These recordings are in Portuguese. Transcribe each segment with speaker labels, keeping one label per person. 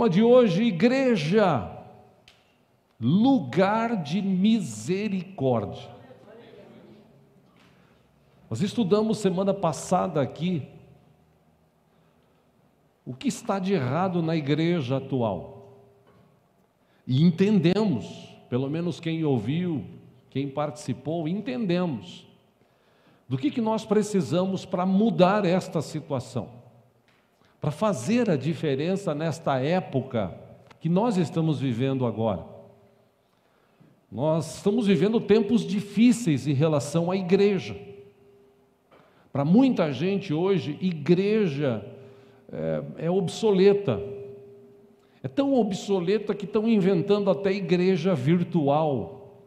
Speaker 1: tema de hoje: igreja, lugar de misericórdia. Nós estudamos semana passada aqui o que está de errado na igreja atual. E entendemos, pelo menos quem ouviu, quem participou, entendemos do que nós precisamos para mudar esta situação, para fazer a diferença nesta época que nós estamos vivendo agora. Nós estamos vivendo tempos difíceis em relação à igreja. Para muita gente hoje, igreja é obsoleta. É tão obsoleta que estão inventando até igreja virtual,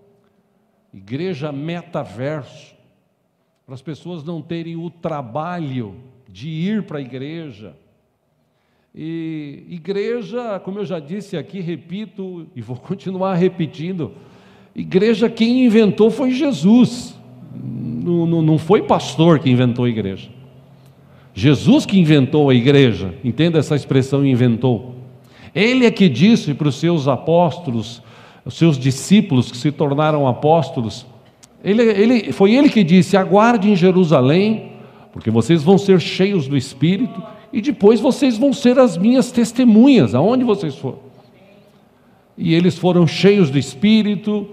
Speaker 1: igreja metaverso, para as pessoas não terem o trabalho de ir para a igreja. E igreja, como eu já disse aqui, repito e vou continuar repetindo, igreja quem inventou foi Jesus, não foi pastor que inventou a igreja. Jesus que inventou a igreja, entenda essa expressão, inventou. Ele é que disse para os seus apóstolos, os seus discípulos que se tornaram apóstolos, foi ele que disse: aguarde em Jerusalém, porque vocês vão ser cheios do Espírito, e depois vocês vão ser as minhas testemunhas, aonde vocês forem. E eles foram cheios do Espírito.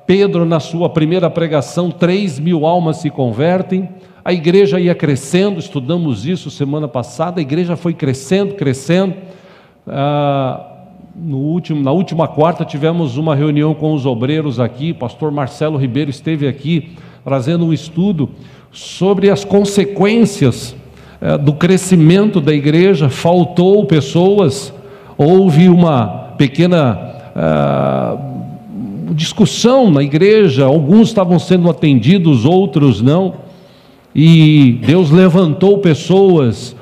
Speaker 1: Pedro, na sua primeira pregação, 3.000 almas se convertem. A igreja ia crescendo, estudamos isso semana passada, a igreja foi crescendo. Na última quarta tivemos uma reunião com os obreiros aqui, pastor Marcelo Ribeiro esteve aqui, trazendo um estudo sobre as consequências do crescimento da igreja. Faltou pessoas, houve uma pequena discussão na igreja, alguns estavam sendo atendidos, outros não, e Deus levantou pessoas,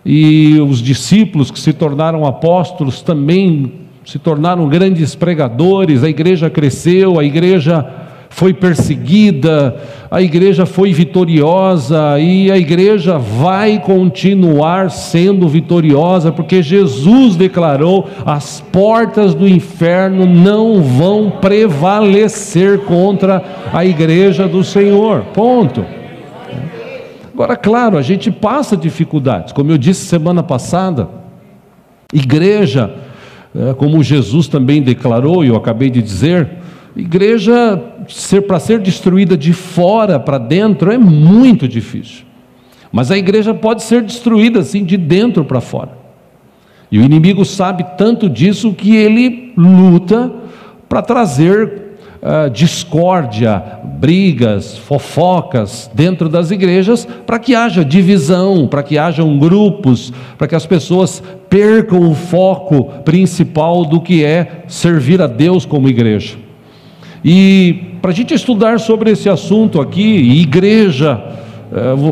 Speaker 1: e os discípulos que se tornaram apóstolos também se tornaram grandes pregadores. A igreja cresceu, a igreja foi perseguida, a igreja foi vitoriosa, e a igreja vai continuar sendo vitoriosa, porque Jesus declarou: as portas do inferno não vão prevalecer contra a igreja do Senhor, ponto. Agora, claro, a gente passa dificuldades, como eu disse semana passada, igreja, como Jesus também declarou, e eu acabei de dizer, igreja, para ser destruída de fora para dentro é muito difícil, mas a igreja pode ser destruída assim de dentro para fora, e o inimigo sabe tanto disso que ele luta para trazer discórdia, brigas, fofocas dentro das igrejas, para que haja divisão, para que hajam grupos, para que as pessoas percam o foco principal do que é servir a Deus como igreja. E para a gente estudar sobre esse assunto aqui, igreja,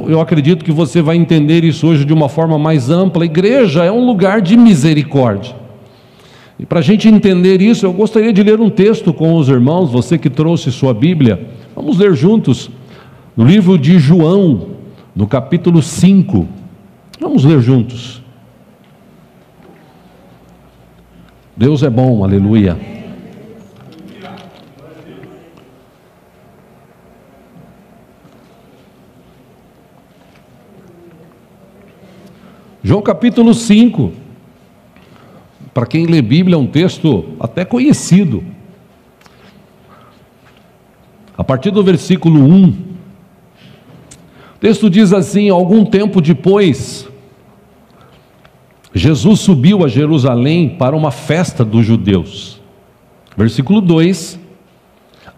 Speaker 1: eu acredito que você vai entender isso hoje de uma forma mais ampla. Igreja é um lugar de misericórdia. E para a gente entender isso, eu gostaria de ler um texto com os irmãos, você que trouxe sua Bíblia, vamos ler juntos, no livro de João, no capítulo 5, vamos ler juntos. Deus é bom, aleluia. João capítulo 5, para quem lê Bíblia é um texto até conhecido. A partir do versículo 1, o texto diz assim: algum tempo depois, Jesus subiu a Jerusalém para uma festa dos judeus. Versículo 2,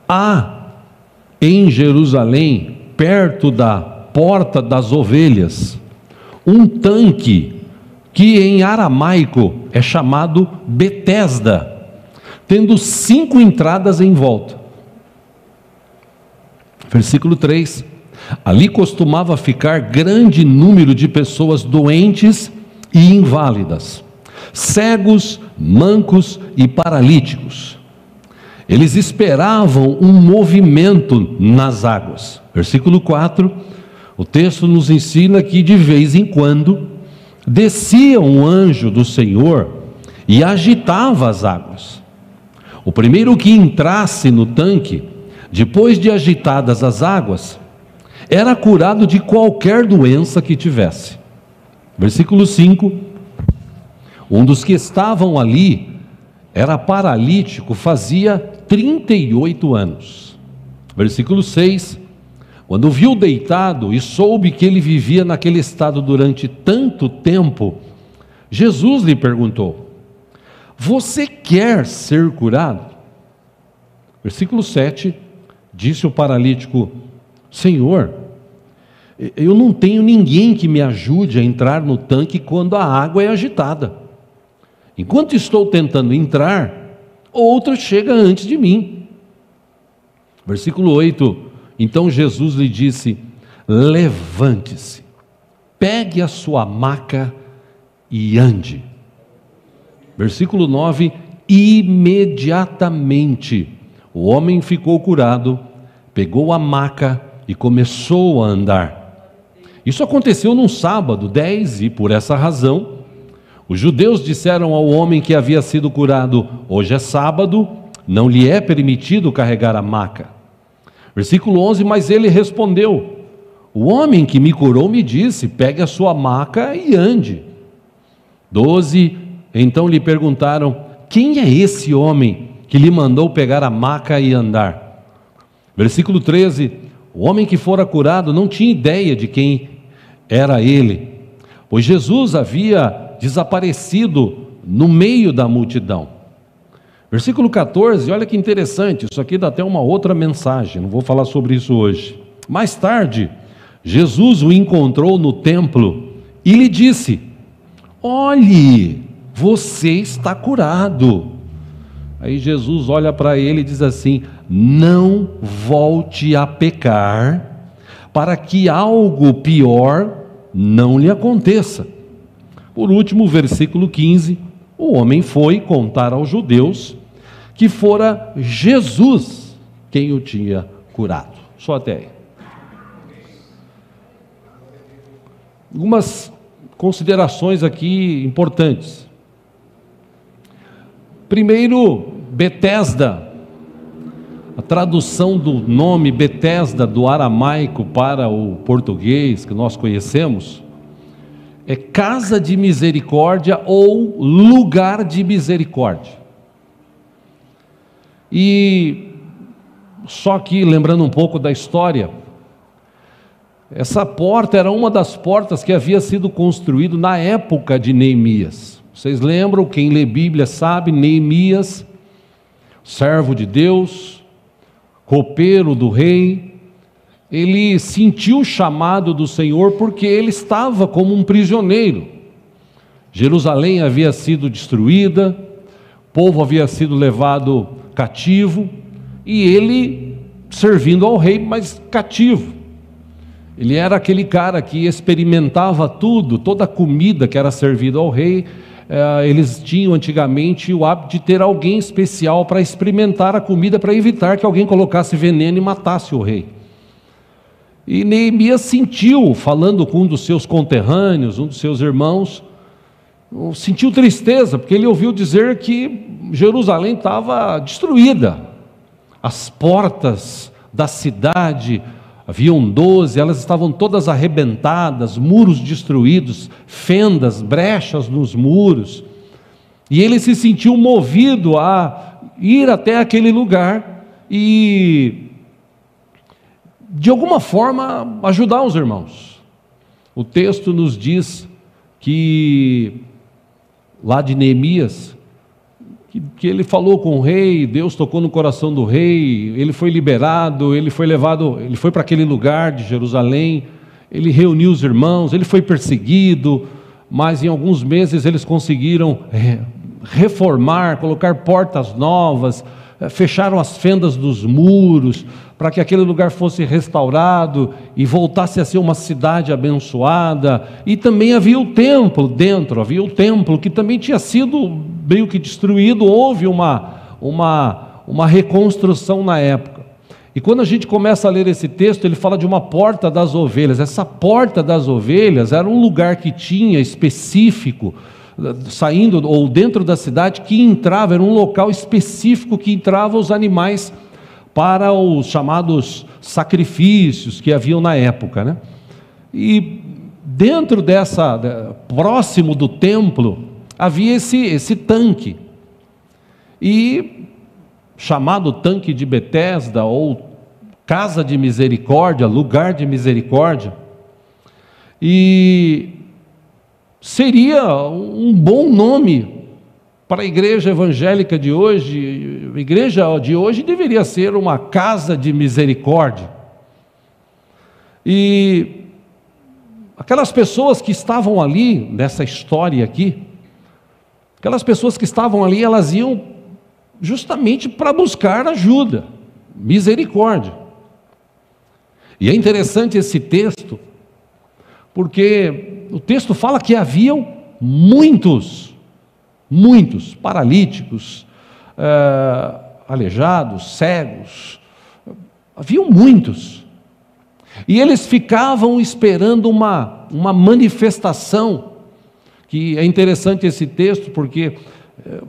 Speaker 1: há em Jerusalém, perto da porta das ovelhas, um tanque que em aramaico é chamado Betesda, tendo 5 entradas em volta. Versículo 3, ali costumava ficar grande número de pessoas doentes e inválidas, cegos, mancos e paralíticos. Eles esperavam um movimento nas águas. Versículo 4, o texto nos ensina que de vez em quando descia um anjo do Senhor e agitava as águas. O primeiro que entrasse no tanque, depois de agitadas as águas, era curado de qualquer doença que tivesse. Versículo 5: um dos que estavam ali era paralítico, fazia 38 anos. Versículo 6: quando viu deitado e soube que ele vivia naquele estado durante tanto tempo, Jesus lhe perguntou: você quer ser curado? Versículo 7: disse o paralítico: Senhor, eu não tenho ninguém que me ajude a entrar no tanque quando a água é agitada. Enquanto estou tentando entrar, outro chega antes de mim. Versículo 8: então Jesus lhe disse: levante-se, pegue a sua maca e ande. Versículo 9: imediatamente o homem ficou curado, pegou a maca e começou a andar. Isso aconteceu num sábado 10, e por essa razão os judeus disseram ao homem que havia sido curado: hoje é sábado, não lhe é permitido carregar a maca. Versículo 11: mas ele respondeu: o homem que me curou me disse: pegue a sua maca e ande. 12: então lhe perguntaram: quem é esse homem que lhe mandou pegar a maca e andar? Versículo 13: o homem que fora curado não tinha ideia de quem era ele, pois Jesus havia desaparecido no meio da multidão. Versículo 14, olha que interessante, isso aqui dá até uma outra mensagem, não vou falar sobre isso hoje. Mais tarde, Jesus o encontrou no templo e lhe disse: olhe, você está curado. Aí Jesus olha para ele e diz assim: não volte a pecar, para que algo pior não lhe aconteça. Por último, versículo 15, o homem foi contar aos judeus que fora Jesus quem o tinha curado. Só até aí. Algumas considerações aqui importantes. Primeiro, Betesda. A tradução do nome Betesda do aramaico para o português que nós conhecemos é casa de misericórdia ou lugar de misericórdia. E só que lembrando um pouco da história, essa porta era uma das portas que havia sido construído na época de Neemias. Vocês lembram, quem lê Bíblia sabe, Neemias, servo de Deus, copeiro do rei, ele sentiu o chamado do Senhor porque ele estava como um prisioneiro. Jerusalém havia sido destruída, o povo havia sido levado cativo, e ele servindo ao rei, mas cativo. Ele era aquele cara que experimentava tudo, toda a comida que era servida ao rei. Eles tinham antigamente o hábito de ter alguém especial para experimentar a comida, para evitar que alguém colocasse veneno e matasse o rei. E Neemias sentiu, falando com um dos seus conterrâneos, um dos seus irmãos, sentiu tristeza, porque ele ouviu dizer que Jerusalém estava destruída. As portas da cidade, haviam 12, elas estavam todas arrebentadas, muros destruídos, fendas, brechas nos muros. E ele se sentiu movido a ir até aquele lugar e, de alguma forma, ajudar os irmãos. O texto nos diz que, lá de Neemias, que ele falou com o rei, Deus tocou no coração do rei, ele foi liberado, ele foi levado, ele foi para aquele lugar de Jerusalém, ele reuniu os irmãos, ele foi perseguido, mas em alguns meses eles conseguiram reformar, colocar portas novas, fecharam as fendas dos muros, para que aquele lugar fosse restaurado e voltasse a ser uma cidade abençoada. E também havia o templo dentro, havia o templo que também tinha sido meio que destruído. Houve uma reconstrução na época. E quando a gente começa a ler esse texto, ele fala de uma porta das ovelhas. Essa porta das ovelhas era um lugar que tinha específico saindo ou dentro da cidade, que entrava, era um local específico que entravam os animais para os chamados sacrifícios que haviam na época, né? E dentro próximo do templo, havia esse tanque, e chamado tanque de Betesda, ou casa de misericórdia, lugar de misericórdia, e seria um bom nome para a igreja evangélica de hoje. A igreja de hoje deveria ser uma casa de misericórdia. E aquelas pessoas que estavam ali, nessa história aqui, aquelas pessoas que estavam ali, elas iam justamente para buscar ajuda, misericórdia. E é interessante esse texto, porque o texto fala que haviam muitos paralíticos, aleijados, cegos, haviam muitos. E eles ficavam esperando uma manifestação, que é interessante esse texto, porque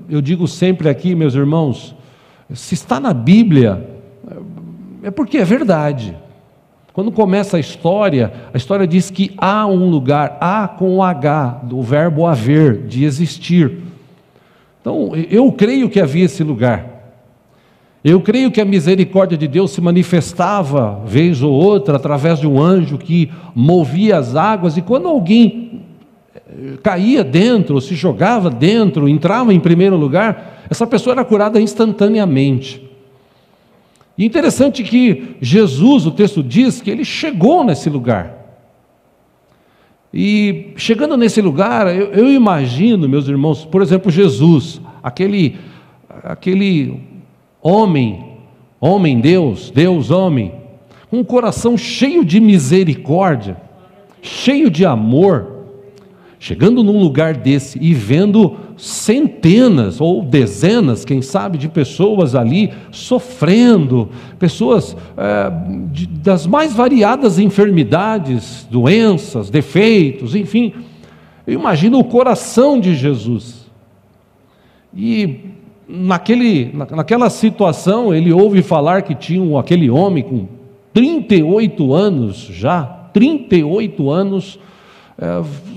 Speaker 1: eu digo sempre aqui, meus irmãos, se está na Bíblia, é porque é verdade. Quando começa a história diz que há um lugar, há com o H, do verbo haver, de existir. Então, eu creio que havia esse lugar. Eu creio que a misericórdia de Deus se manifestava, vez ou outra, através de um anjo que movia as águas, e quando alguém caía dentro, se jogava dentro, entrava em primeiro lugar, essa pessoa era curada instantaneamente. E interessante que Jesus, o texto diz que ele chegou nesse lugar. E chegando nesse lugar, eu imagino, meus irmãos, por exemplo, Jesus, aquele homem Deus, Deus homem, com um coração cheio de misericórdia, cheio de amor, chegando num lugar desse e vendo centenas ou dezenas, quem sabe, de pessoas ali sofrendo, pessoas das mais variadas enfermidades, doenças, defeitos, enfim. Eu imagino o coração de Jesus. E naquela situação, ele ouve falar que tinha aquele homem com 38 anos já, 38 anos,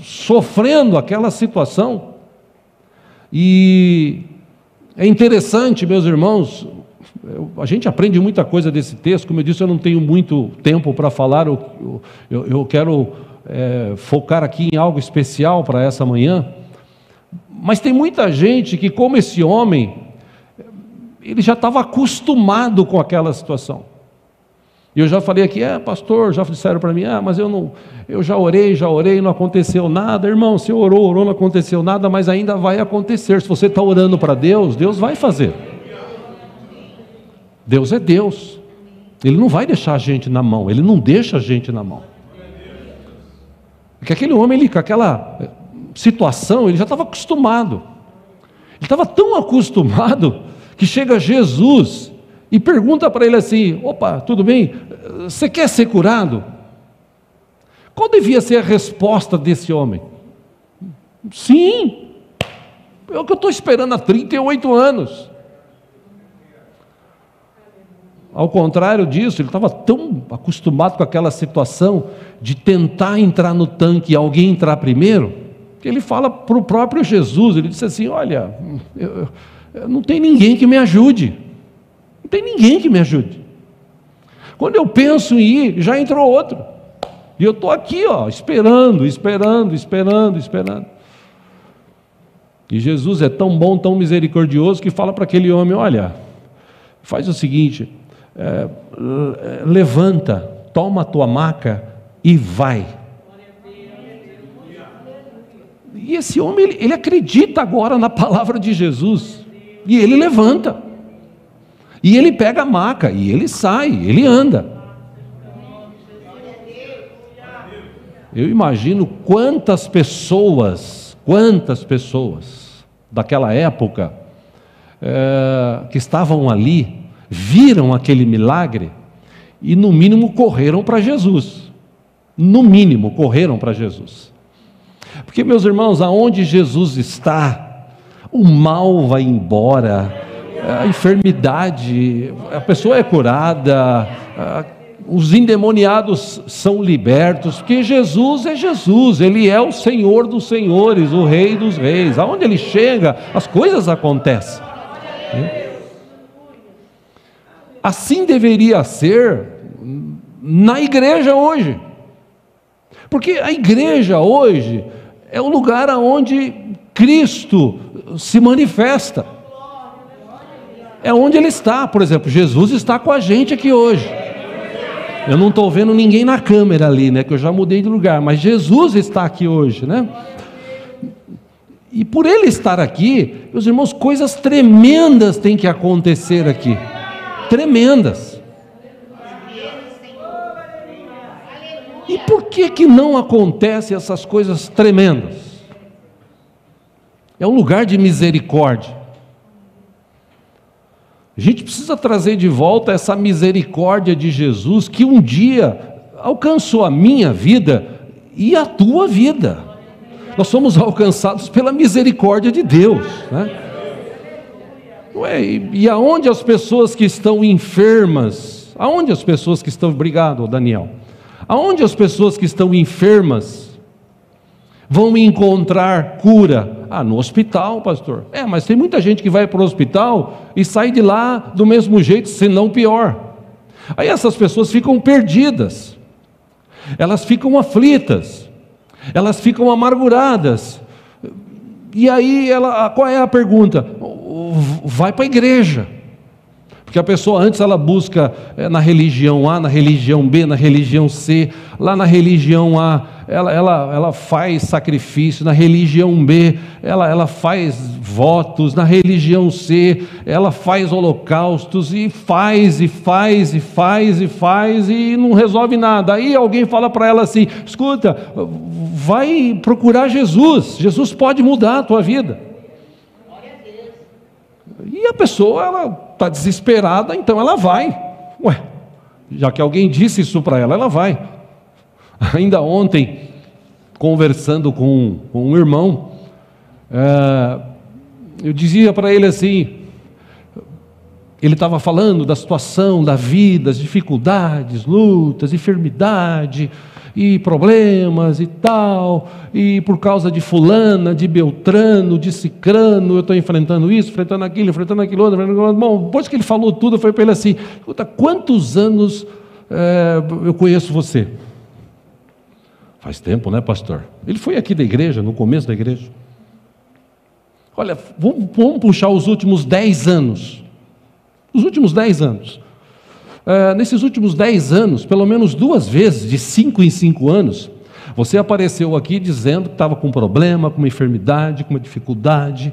Speaker 1: sofrendo aquela situação. E é interessante, meus irmãos, a gente aprende muita coisa desse texto. Como eu disse, eu não tenho muito tempo para falar, eu quero focar aqui em algo especial para essa manhã. Mas tem muita gente que, como esse homem, ele já estava acostumado com aquela situação. E eu já falei aqui, pastor, já disseram para mim, mas eu já orei, não aconteceu nada. Irmão, você orou, não aconteceu nada, mas ainda vai acontecer. Se você está orando para Deus, Deus vai fazer. Deus é Deus. Ele não vai deixar a gente na mão, Ele não deixa a gente na mão. Porque aquele homem, com aquela situação, ele já estava acostumado. Ele estava tão acostumado que chega Jesus e pergunta para ele assim: opa, tudo bem? Você quer ser curado? Qual devia ser a resposta desse homem? Sim, é o que eu estou esperando há 38 anos. Ao contrário disso, ele estava tão acostumado com aquela situação de tentar entrar no tanque e alguém entrar primeiro, que ele fala para o próprio Jesus, ele disse assim: olha, não tem ninguém que me ajude. Não tem ninguém que me ajude. Quando eu penso em ir, já entrou outro. E eu estou aqui, esperando. E Jesus é tão bom, tão misericordioso, que fala para aquele homem: olha, faz o seguinte, levanta, toma a tua maca e vai. E esse homem, ele acredita agora na palavra de Jesus. E ele levanta. E ele pega a maca, e ele sai, ele anda. Eu imagino quantas pessoas daquela época que estavam ali, viram aquele milagre e no mínimo correram para Jesus. No mínimo correram para Jesus. Porque, meus irmãos, aonde Jesus está, o mal vai embora, a enfermidade, a pessoa é curada, os endemoniados são libertos, porque Jesus é Jesus, Ele é o Senhor dos senhores, o Rei dos reis. Aonde Ele chega, as coisas acontecem. Assim deveria ser na igreja hoje, porque a igreja hoje é o lugar onde Cristo se manifesta, é onde Ele está. Por exemplo, Jesus está com a gente aqui hoje. Eu não estou vendo ninguém na câmera ali, né? Que eu já mudei de lugar, mas Jesus está aqui hoje, né? E por Ele estar aqui, meus irmãos, coisas tremendas têm que acontecer aqui, tremendas. E por que não acontecem essas coisas tremendas? É um lugar de misericórdia. A gente precisa trazer de volta essa misericórdia de Jesus, que um dia alcançou a minha vida e a tua vida. Nós somos alcançados pela misericórdia de Deus, né? E aonde as pessoas que estão enfermas, aonde as pessoas que estão, obrigado, Daniel, aonde as pessoas que estão enfermas vão encontrar cura? No hospital, pastor. Mas tem muita gente que vai para o hospital e sai de lá do mesmo jeito, se não pior. Aí essas pessoas ficam perdidas, elas ficam aflitas, elas ficam amarguradas. E aí, qual é a pergunta? Vai para a igreja. Porque a pessoa antes ela busca na religião A, na religião B, na religião C. Lá na religião A ela faz sacrifício, na religião B ela faz votos, na religião C ela faz holocaustos, e faz e não resolve nada. Aí alguém fala para ela assim: escuta, vai procurar Jesus, Jesus pode mudar a tua vida. E a pessoa, ela está desesperada, então ela vai. Já que alguém disse isso para ela, ela vai. Ainda ontem, conversando com um irmão, eu dizia para ele assim, ele estava falando da situação da vida, as dificuldades, lutas, enfermidade e problemas e tal, e por causa de fulana, de beltrano, de cicrano, eu estou enfrentando isso, enfrentando aquilo outro. Bom, depois que ele falou tudo, eu falei para ele assim: escuta, quantos anos eu conheço você? Faz tempo, né, pastor? Ele foi aqui da igreja, no começo da igreja. Olha, vamos puxar os últimos 10 anos. Os últimos 10 anos. Nesses últimos 10 anos, pelo menos 2 vezes, de 5 em 5 anos, você apareceu aqui dizendo que estava com um problema, com uma enfermidade, com uma dificuldade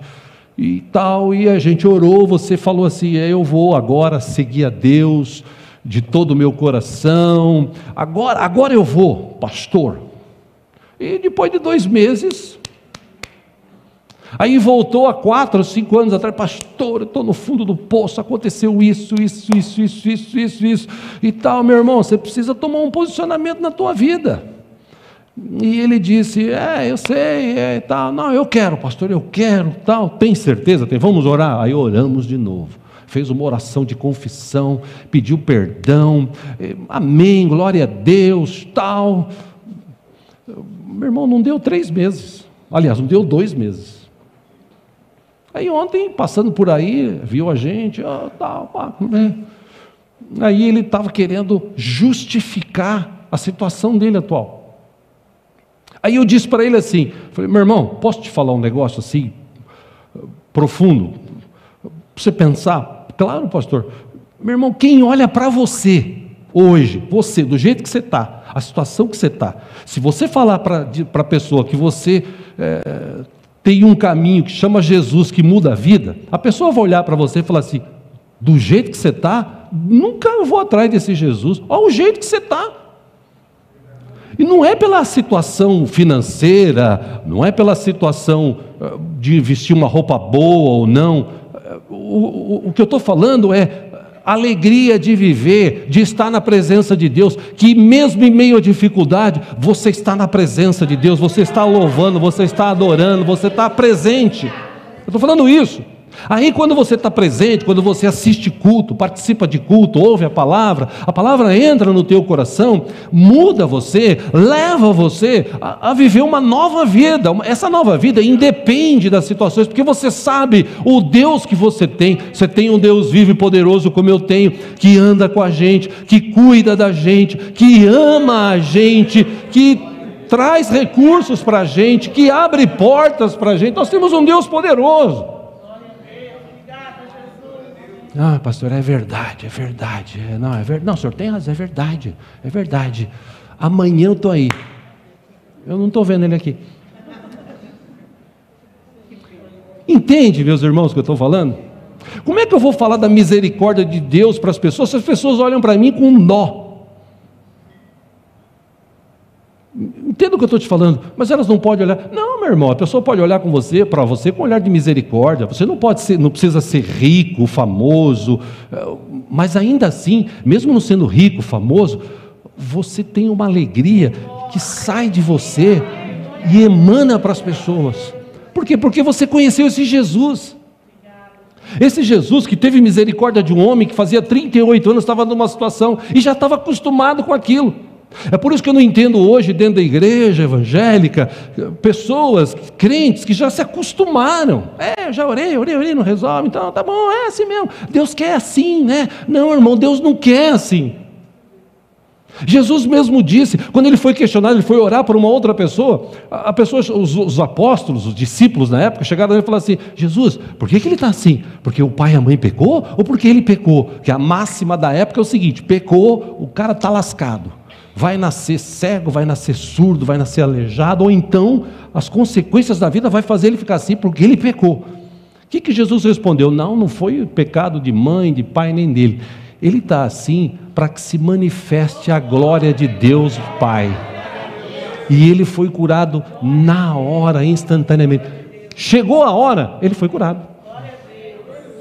Speaker 1: e tal, e a gente orou, você falou assim: eu vou agora seguir a Deus de todo o meu coração, agora eu vou, pastor. E depois de 2 meses, aí voltou há 4 ou 5 anos atrás: pastor, eu estou no fundo do poço, aconteceu isso e tal. Meu irmão, você precisa tomar um posicionamento na tua vida. E ele disse: eu sei, tal. Não, eu quero, pastor, eu quero, tal. Tem certeza? Vamos orar? Aí oramos de novo. Fez uma oração de confissão, pediu perdão, amém, glória a Deus, tal. Meu irmão, não deu 3 meses, aliás, não deu 2 meses. Aí ontem, passando por aí, viu a gente, tal, né? Aí ele estava querendo justificar a situação dele atual. Aí eu disse para ele assim, falei: meu irmão, posso te falar um negócio assim, profundo, para você pensar? Claro, pastor. Meu irmão, quem olha para você hoje, você, do jeito que você está, a situação que você está, se você falar para a pessoa que você tem um caminho que chama Jesus, que muda a vida, a pessoa vai olhar para você e falar assim: do jeito que você está, nunca eu vou atrás desse Jesus. Olha o jeito que você está. E não é pela situação financeira, não é pela situação de vestir uma roupa boa ou não. O que eu estou falando é alegria de viver, de estar na presença de Deus, que mesmo em meio à dificuldade, você está na presença de Deus, você está louvando, você está adorando, você está presente. Eu estou falando isso. Aí quando você está presente, quando você assiste culto, participa de culto, ouve a palavra entra no teu coração, muda você, leva você a viver uma nova vida. Essa nova vida independe das situações, porque você sabe o Deus que você tem um Deus vivo e poderoso como eu tenho, que anda com a gente, que cuida da gente, que ama a gente, que traz recursos para a gente, que abre portas para a gente. Nós temos um Deus poderoso. Ah, pastor, é verdade. Não, o senhor tem razão, é verdade. Amanhã eu estou aí. Eu não estou vendo ele aqui. Entende, meus irmãos, o que eu estou falando? Como é que eu vou falar da misericórdia de Deus para as pessoas, se as pessoas olham para mim com um dó? Entenda o que eu estou te falando, mas elas não podem olhar. Não, meu irmão, a pessoa pode olhar para você com um olhar de misericórdia. Você não precisa ser rico, famoso, mas ainda assim, mesmo não sendo rico, famoso, você tem uma alegria que sai de você e emana para as pessoas. Por quê? Porque você conheceu esse Jesus. Esse Jesus que teve misericórdia de um homem que fazia 38 anos estava numa situação e já estava acostumado com aquilo. É por isso que eu não entendo hoje, dentro da igreja evangélica, pessoas, crentes, que já se acostumaram. Eu já orei, não resolve, então tá bom, é assim mesmo. Deus quer assim, né? Não, irmão, Deus não quer assim. Jesus mesmo disse, quando ele foi questionado, ele foi orar por uma outra pessoa, os apóstolos, os discípulos na época, chegaram e falaram assim: Jesus, por que ele está assim? Porque o pai e a mãe pecou? Ou porque ele pecou? Que a máxima da época é o seguinte: pecou, o cara está lascado. Vai nascer cego, vai nascer surdo, vai nascer aleijado, ou então as consequências da vida vai fazer ele ficar assim porque ele pecou. O que Jesus respondeu? Não foi pecado de mãe, de pai, nem dele. Ele está assim para que se manifeste a glória de Deus Pai. E ele foi curado na hora, instantaneamente. Chegou a hora, ele foi curado.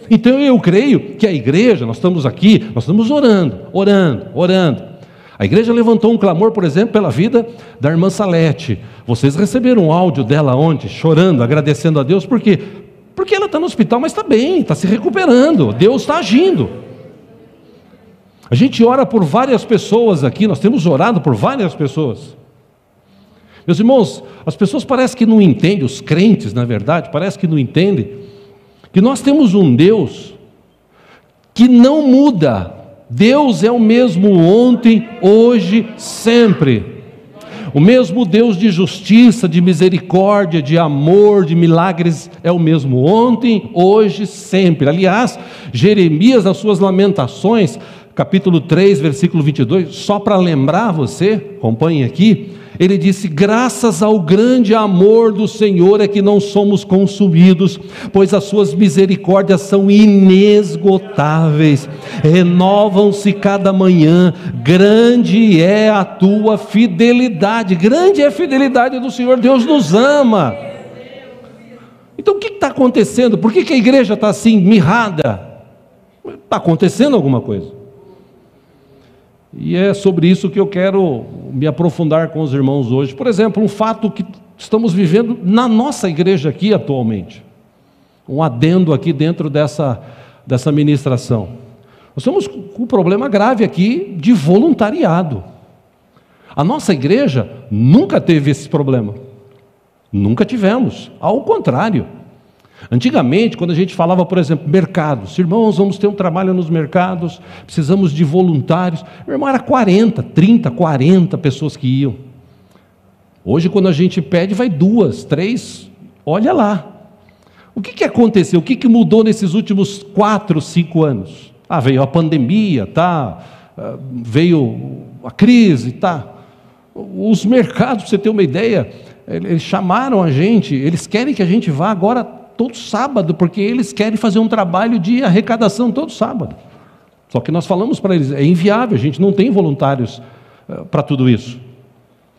Speaker 1: Então eu creio que a igreja, nós estamos aqui, nós estamos orando. A igreja levantou um clamor, por exemplo, pela vida da irmã Salete. Vocês receberam um áudio dela ontem, chorando, agradecendo a Deus. Por quê? Porque ela está no hospital, mas está bem, está se recuperando. Deus está agindo. A gente ora por várias pessoas aqui, nós temos orado por várias pessoas. Meus irmãos, as pessoas parecem que não entendem, os crentes, na verdade, parecem que não entendem, que nós temos um Deus que não muda. Deus é o mesmo ontem, hoje, sempre. O mesmo Deus de justiça, de misericórdia, de amor, de milagres, é o mesmo ontem, hoje, sempre. Aliás, Jeremias, nas suas lamentações, capítulo 3, versículo 22, só para lembrar você, acompanhe aqui, ele disse: graças ao grande amor do Senhor é que não somos consumidos, pois as suas misericórdias são inesgotáveis, renovam-se cada manhã, grande é a tua fidelidade. Grande é a fidelidade do Senhor, Deus nos ama. Então o que está acontecendo? Por que a igreja está assim, mirrada? Está acontecendo alguma coisa. E é sobre isso que eu quero me aprofundar com os irmãos hoje. Por exemplo, um fato que estamos vivendo na nossa igreja aqui atualmente. Um adendo aqui dentro dessa ministração. Nós estamos com um problema grave aqui de voluntariado. A nossa igreja nunca teve esse problema. Nunca tivemos. Ao contrário. Antigamente, quando a gente falava, por exemplo, mercados, irmãos, vamos ter um trabalho nos mercados, precisamos de voluntários. Meu irmão, era 40, 30, 40 pessoas que iam. Hoje, quando a gente pede, vai 2, 3, olha lá. O que aconteceu? O que mudou nesses últimos 4, 5 anos? Veio a pandemia, veio a crise, Os mercados, para você ter uma ideia, eles chamaram a gente, eles querem que a gente vá agora todo sábado, porque eles querem fazer um trabalho de arrecadação todo sábado. Só que nós falamos para eles, é inviável, a gente não tem voluntários para tudo isso.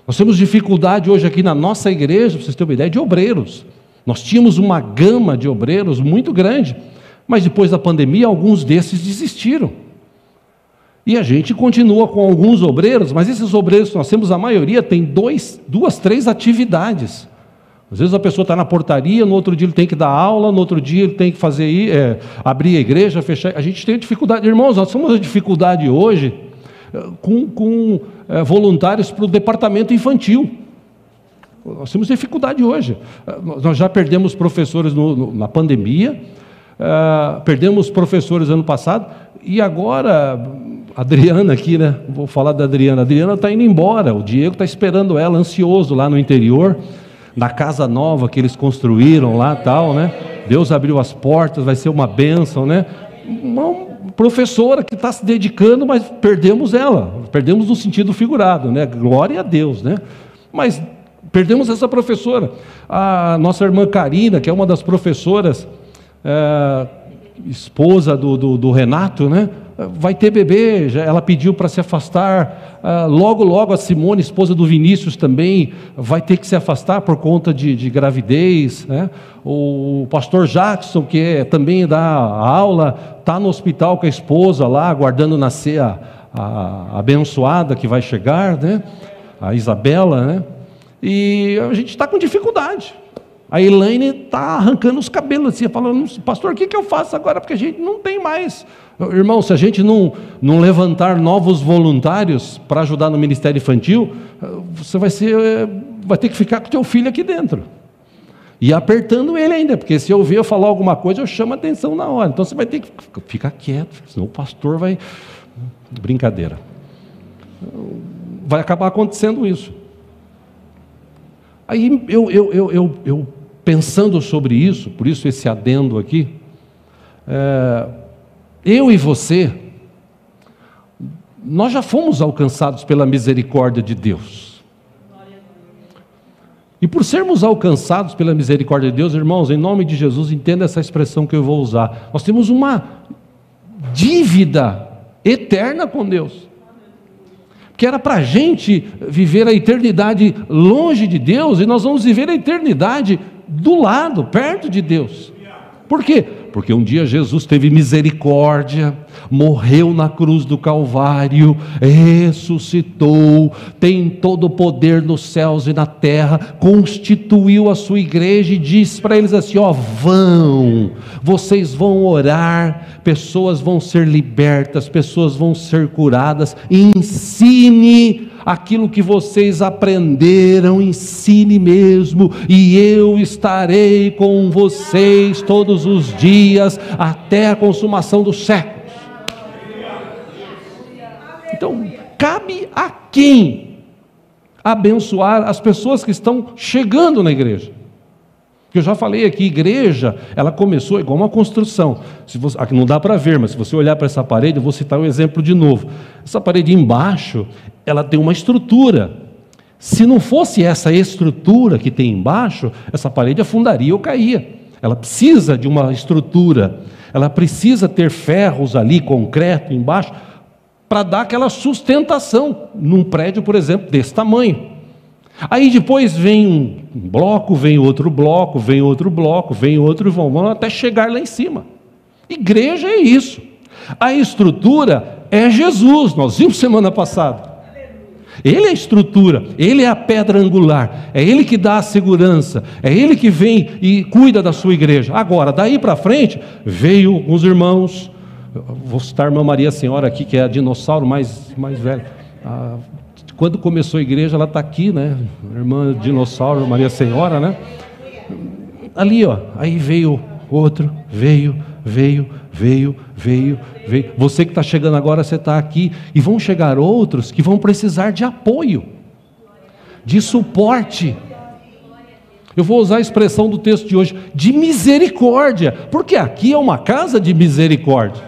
Speaker 1: Nós temos dificuldade hoje aqui na nossa igreja, para vocês terem uma ideia, de obreiros. Nós tínhamos uma gama de obreiros muito grande, mas depois da pandemia, alguns desses desistiram. E a gente continua com alguns obreiros, mas esses obreiros que nós temos, a maioria tem duas, três atividades. Às vezes a pessoa está na portaria, no outro dia ele tem que dar aula, no outro dia ele tem que abrir a igreja, fechar. A gente tem dificuldade. Irmãos, nós temos dificuldade hoje com voluntários para o departamento infantil. Nós temos dificuldade hoje. Nós já perdemos professores na pandemia, perdemos professores ano passado, e agora, a Adriana aqui, né? Vou falar da Adriana. A Adriana está indo embora, o Diego está esperando ela, ansioso lá no interior, na casa nova que eles construíram lá, tal, né? Deus abriu as portas, vai ser uma bênção, né? Uma professora que está se dedicando, mas perdemos ela, perdemos no sentido figurado, né? Glória a Deus, né? Mas perdemos essa professora. A nossa irmã Karina, que é uma das professoras, esposa do Renato, né? Vai ter bebê, ela pediu para se afastar. Logo a Simone, esposa do Vinícius, também vai ter que se afastar por conta de gravidez, né? O pastor Jackson, que também dá aula, está no hospital com a esposa lá, aguardando nascer a abençoada que vai chegar, né? A Isabela, né? E a gente está com dificuldade. A Elaine está arrancando os cabelos assim, falando: pastor, o que eu faço agora? Porque a gente não tem mais. Irmão, se a gente não levantar novos voluntários para ajudar no ministério infantil, você vai ter que ficar com o teu filho aqui dentro. E apertando ele ainda, porque se eu ver eu falar alguma coisa, eu chamo a atenção na hora. Então você vai ter que ficar quieto, senão o pastor vai... Brincadeira. Vai acabar acontecendo isso. Aí eu pensando sobre isso, por isso esse adendo aqui, eu e você, nós já fomos alcançados pela misericórdia de Deus. E por sermos alcançados pela misericórdia de Deus, irmãos, em nome de Jesus, entenda essa expressão que eu vou usar. Nós temos uma dívida eterna com Deus. Que era para a gente viver a eternidade longe de Deus, e nós vamos viver a eternidade do lado, perto de Deus. Por quê? Porque um dia Jesus teve misericórdia, morreu na cruz do Calvário, ressuscitou, tem todo o poder nos céus e na terra, constituiu a sua igreja e disse para eles assim: vocês vão orar, pessoas vão ser libertas, pessoas vão ser curadas, ensine aquilo que vocês aprenderam, ensine mesmo, e eu estarei com vocês todos os dias, até a consumação dos séculos. Então, cabe a quem abençoar as pessoas que estão chegando na igreja? Eu já falei aqui, igreja, ela começou igual uma construção. Aqui não dá para ver, mas se você olhar para essa parede, eu vou citar um exemplo de novo. Essa parede embaixo, ela tem uma estrutura. Se não fosse essa estrutura que tem embaixo, essa parede afundaria ou caía. Ela precisa de uma estrutura, ela precisa ter ferros ali, concreto embaixo, para dar aquela sustentação num prédio, por exemplo, desse tamanho. Aí depois vem um bloco, vem outro bloco, vem outro bloco, vem outro, vão até chegar lá em cima. Igreja é isso. A estrutura é Jesus, nós vimos semana passada. Ele é a estrutura, Ele é a pedra angular, é Ele que dá a segurança, é Ele que vem e cuida da sua igreja. Agora, daí para frente, veio os irmãos, vou citar a irmã Maria Senhora aqui, que é a dinossauro mais velha. Quando começou a igreja, ela está aqui, né? Irmã dinossauro, Maria Senhora, né? Ali, ó, aí veio outro, veio. Você que está chegando agora, você está aqui, e vão chegar outros que vão precisar de apoio, de suporte. Eu vou usar a expressão do texto de hoje, de misericórdia, porque aqui é uma casa de misericórdia.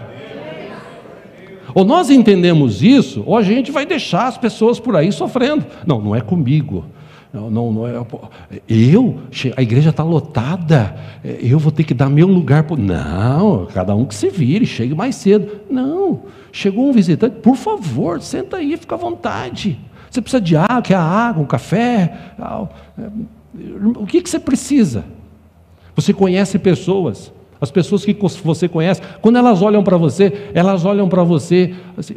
Speaker 1: Ou nós entendemos isso, ou a gente vai deixar as pessoas por aí sofrendo. Não é comigo. Não é. A igreja está lotada, eu vou ter que dar meu lugar. Não, cada um que se vire, chegue mais cedo. Não, chegou um visitante, por favor, senta aí, fica à vontade. Você precisa de água, quer água, um café? O que você precisa? Você conhece pessoas. As pessoas que você conhece, quando elas olham para você assim,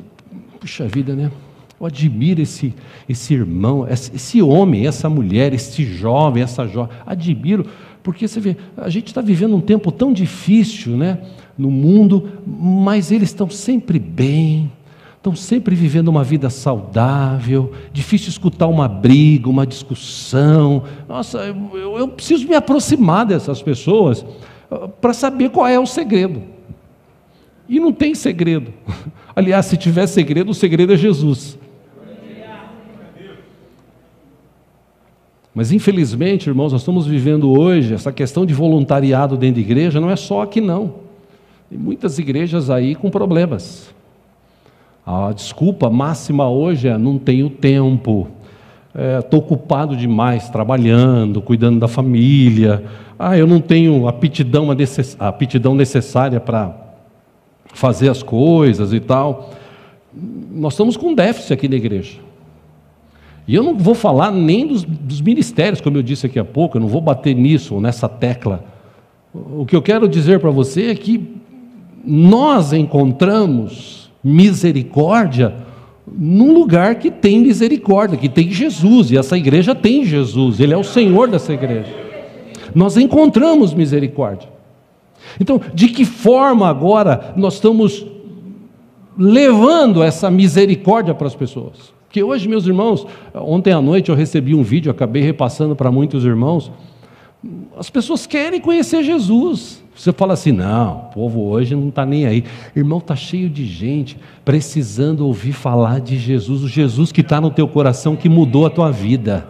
Speaker 2: puxa vida, né? Eu admiro esse irmão, esse homem, essa mulher, esse jovem, essa jovem. Admiro, porque você vê, a gente está vivendo um tempo tão difícil, né, no mundo, mas eles estão sempre bem, estão sempre vivendo uma vida saudável. Difícil escutar uma briga, uma discussão. Nossa, eu preciso me aproximar dessas pessoas para saber qual é o segredo. E não tem segredo. Aliás, se tiver segredo, o segredo é Jesus. Mas infelizmente, irmãos, nós estamos vivendo hoje essa questão de voluntariado dentro da igreja. Não é só aqui não. Tem muitas igrejas aí com problemas. A desculpa máxima hoje é: não tenho tempo, estou ocupado demais trabalhando, cuidando da família, eu não tenho a aptidão necessária para fazer as coisas e tal. Nós estamos com déficit aqui na igreja. E eu não vou falar nem dos ministérios, como eu disse aqui há pouco, eu não vou bater nisso, nessa tecla. O que eu quero dizer para você é que nós encontramos misericórdia num lugar que tem misericórdia, que tem Jesus, e essa igreja tem Jesus, Ele é o Senhor dessa igreja. Nós encontramos misericórdia. Então, de que forma agora nós estamos levando essa misericórdia para as pessoas? Porque hoje, meus irmãos, ontem à noite eu recebi um vídeo, acabei repassando para muitos irmãos. As pessoas querem conhecer Jesus. Você fala assim: não, o povo hoje não está nem aí. Irmão, está cheio de gente precisando ouvir falar de Jesus, o Jesus que está no teu coração, que mudou a tua vida.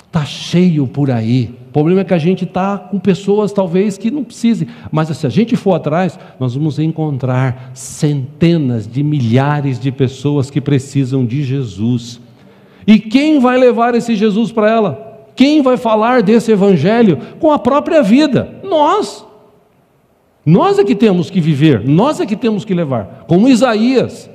Speaker 2: Está cheio por aí. O problema é que a gente está com pessoas talvez que não precisem, mas se a gente for atrás, nós vamos encontrar centenas de milhares de pessoas que precisam de Jesus. E quem vai levar esse Jesus para ela? Quem vai falar desse evangelho com a própria vida? Nós. Nós é que temos que viver, nós é que temos que levar. Como Isaías,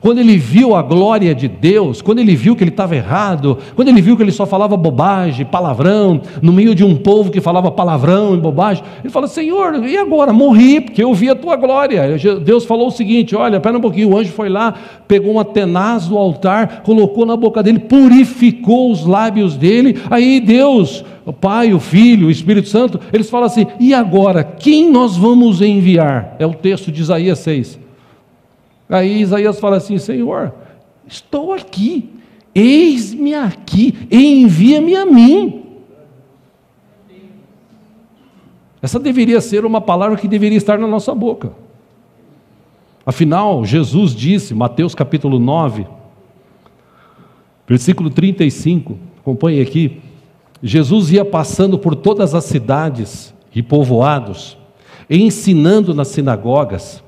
Speaker 2: quando ele viu a glória de Deus, quando ele viu que ele estava errado, quando ele viu que ele só falava bobagem, palavrão, no meio de um povo que falava palavrão e bobagem, ele falou: Senhor, e agora? Morri, porque eu vi a tua glória. Deus falou o seguinte: olha, espera um pouquinho, o anjo foi lá, pegou uma tenaz do altar, colocou na boca dele, purificou os lábios dele. Aí Deus, o Pai, o Filho, o Espírito Santo, eles falam assim: e agora, quem nós vamos enviar? É o texto de Isaías 6. Aí Isaías fala assim: Senhor, estou aqui, eis-me aqui, envia-me a mim. Essa deveria ser uma palavra que deveria estar na nossa boca. Afinal, Jesus disse, Mateus capítulo 9, versículo 35, acompanhe aqui. Jesus ia passando por todas as cidades e povoados, ensinando nas sinagogas,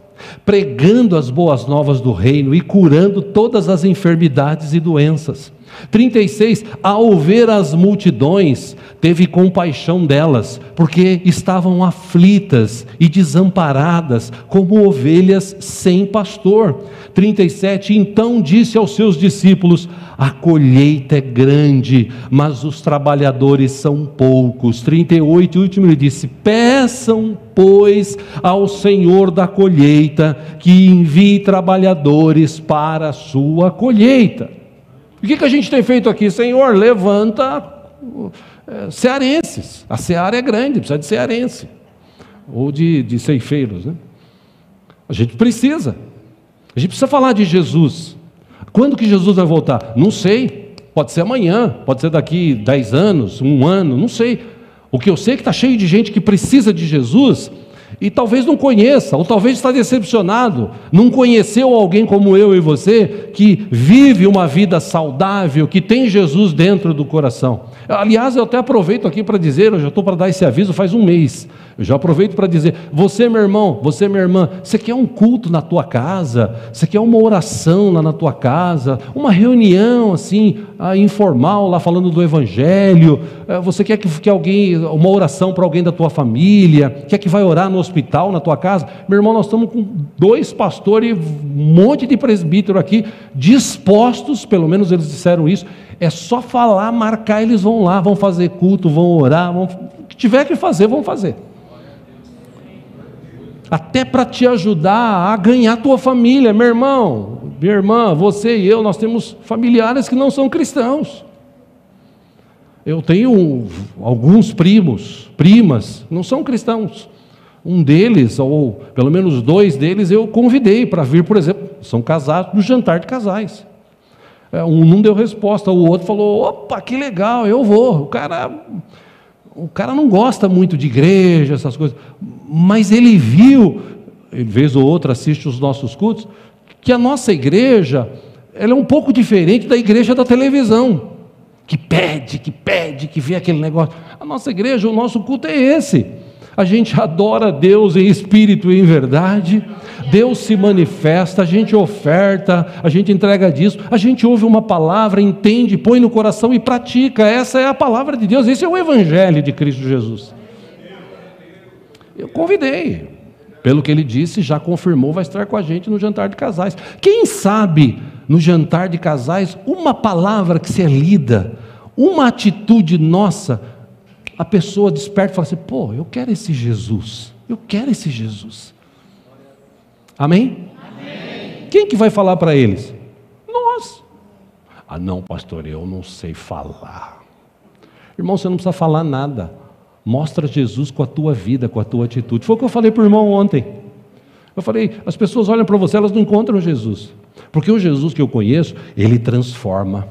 Speaker 2: pregando as boas novas do reino e curando todas as enfermidades e doenças. 36, ao ver as multidões, teve compaixão delas, porque estavam aflitas e desamparadas, como ovelhas sem pastor. 37, então disse aos seus discípulos: a colheita é grande, mas os trabalhadores são poucos. 38, e último, ele disse: peçam, pois, ao Senhor da colheita, que envie trabalhadores para a sua colheita. O que a gente tem feito aqui? Senhor, levanta cearenses. A seara é grande, precisa de cearense. Ou de ceifeiros, né? A gente precisa falar de Jesus. Quando que Jesus vai voltar? Não sei, pode ser amanhã, pode ser daqui 10 anos, 1 ano, não sei. O que eu sei é que está cheio de gente que precisa de Jesus e talvez não conheça, ou talvez está decepcionado, não conheceu alguém como eu e você, que vive uma vida saudável, que tem Jesus dentro do coração. Aliás, eu até aproveito aqui para dizer, eu já estou para dar esse aviso faz um mês, eu já aproveito para dizer: você, meu irmão, você, minha irmã, você quer um culto na tua casa, você quer uma oração lá na tua casa, uma reunião assim, informal lá falando do evangelho, você quer que alguém, uma oração para alguém da tua família, quer que vai orar no hospital na tua casa? Meu irmão, nós estamos com 2 pastores e um monte de presbítero aqui, dispostos, pelo menos eles disseram isso, é só falar, marcar, eles vão lá, vão fazer culto, vão orar, o que tiver que fazer, vão fazer. Até para te ajudar a ganhar tua família, meu irmão. minha irmã, você e eu, nós temos familiares que não são cristãos. Eu tenho alguns primos, primas, não são cristãos. Um deles, ou pelo menos 2 deles, eu convidei para vir, por exemplo, são casados, no jantar de casais. Um não deu resposta, o outro falou, opa, que legal, eu vou. O cara não gosta muito de igreja, essas coisas, mas ele viu, vez ou outra assiste os nossos cultos, que a nossa igreja, ela é um pouco diferente da igreja da televisão, que pede, que vê aquele negócio. A nossa igreja, o nosso culto é esse. A gente adora Deus em espírito e em verdade, Deus se manifesta, a gente oferta, a gente entrega disso, a gente ouve uma palavra, entende, põe no coração e pratica. Essa é a palavra de Deus, esse é o evangelho de Cristo Jesus. Eu convidei, pelo que ele disse, já confirmou, vai estar com a gente no jantar de casais. Quem sabe no jantar de casais, uma palavra que se é lida, uma atitude nossa, a pessoa desperta e fala assim, pô, eu quero esse Jesus, Amém? Amém. Quem que vai falar para eles? Nós. Ah não, pastor, eu não sei falar. Irmão, você não precisa falar nada, mostra Jesus com a tua vida, com a tua atitude. Foi o que eu falei para o irmão ontem. Eu falei, as pessoas olham para você, elas não encontram Jesus, porque o Jesus que eu conheço, ele transforma,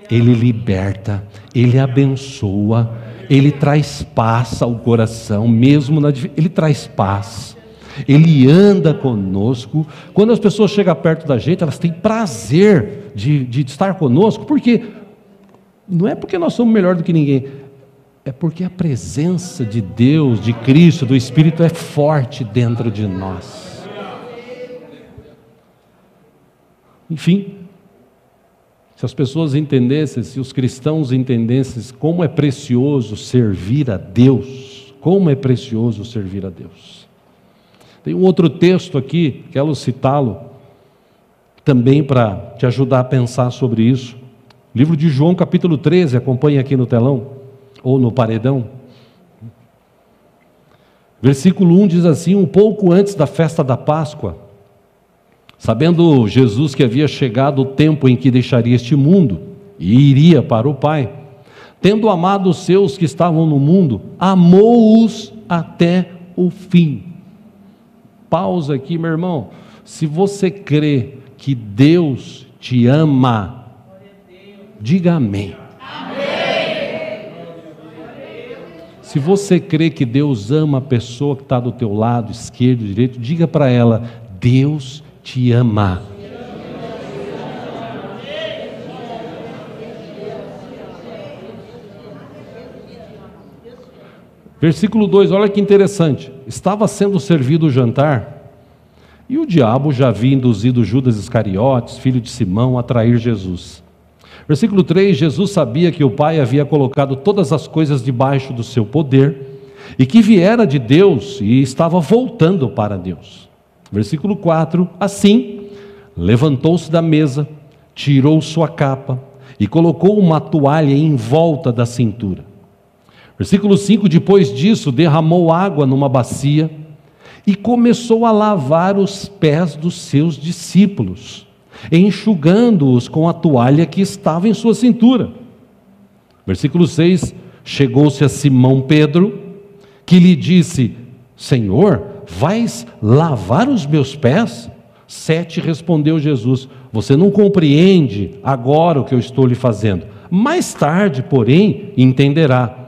Speaker 2: ele liberta, ele abençoa, ele traz paz ao coração, mesmo ele traz paz, ele anda conosco. Quando as pessoas chegam perto da gente, elas têm prazer de estar conosco, porque não é porque nós somos melhor do que ninguém, é porque a presença de Deus, de Cristo, do Espírito é forte dentro de nós. Enfim, se as pessoas entendessem, se os cristãos entendessem como é precioso servir a Deus, como é precioso servir a Deus. Tem um outro texto aqui, quero citá-lo, também para te ajudar a pensar sobre isso. Livro de João, capítulo 13, acompanha aqui no telão, ou no paredão. Versículo 1 diz assim, um pouco antes da festa da Páscoa, sabendo Jesus que havia chegado o tempo em que deixaria este mundo e iria para o Pai, tendo amado os seus que estavam no mundo, amou-os até o fim. Pausa aqui, meu irmão. Se você crê que Deus te ama, diga amém. Se você crê que Deus ama a pessoa que está do teu lado, esquerdo, direito, diga para ela, Deus te ama. Versículo 2, olha que interessante. Estava sendo servido o jantar, e o diabo já havia induzido Judas Iscariotes, filho de Simão, a trair Jesus. Versículo 3, Jesus sabia que o Pai havia colocado todas as coisas debaixo do seu poder, e que viera de Deus e estava voltando para Deus. Versículo 4, assim, levantou-se da mesa, tirou sua capa e colocou uma toalha em volta da cintura. Versículo 5, depois disso, derramou água numa bacia e começou a lavar os pés dos seus discípulos, enxugando-os com a toalha que estava em sua cintura. Versículo 6, chegou-se a Simão Pedro, que lhe disse, Senhor, vais lavar os meus pés? 7, respondeu Jesus, você não compreende agora o que eu estou lhe fazendo, mais tarde, porém, entenderá.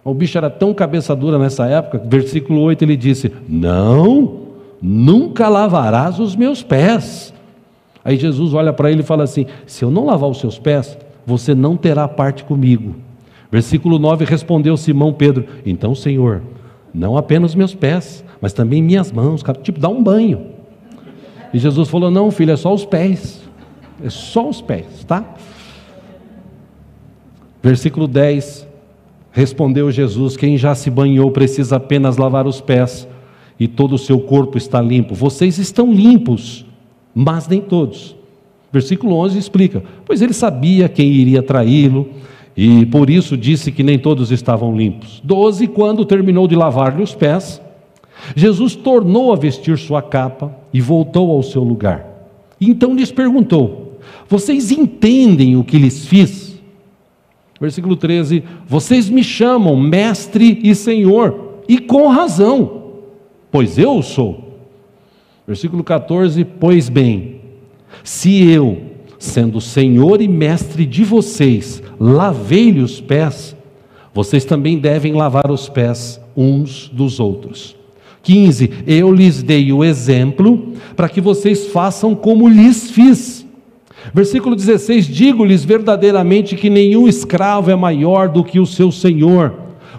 Speaker 2: O bicho era tão cabeça dura nessa época, versículo 8 ele disse, não, nunca lavarás os meus pés. Aí Jesus olha para ele e fala assim, se eu não lavar os seus pés, você não terá parte comigo. Versículo 9, respondeu Simão Pedro, então Senhor, não apenas meus pés, mas também minhas mãos, tipo, dá um banho. E Jesus falou, não filho, é só os pés, tá? Versículo 10, respondeu Jesus, quem já se banhou precisa apenas lavar os pés, e todo o seu corpo está limpo. Vocês estão limpos, mas nem todos. Versículo 11 explica, pois ele sabia quem iria traí-lo, e por isso disse que nem todos estavam limpos. 12, quando terminou de lavar-lhe os pés, Jesus tornou a vestir sua capa e voltou ao seu lugar. Então lhes perguntou: vocês entendem o que lhes fiz? Versículo 13: vocês me chamam mestre e senhor, e com razão, pois eu o sou. Versículo 14: pois bem, se eu, sendo senhor e mestre de vocês, lavei-lhe os pés, vocês também devem lavar os pés uns dos outros. 15: eu lhes dei o exemplo para que vocês façam como lhes fiz. Versículo 16: digo-lhes verdadeiramente que nenhum escravo é maior do que o seu senhor,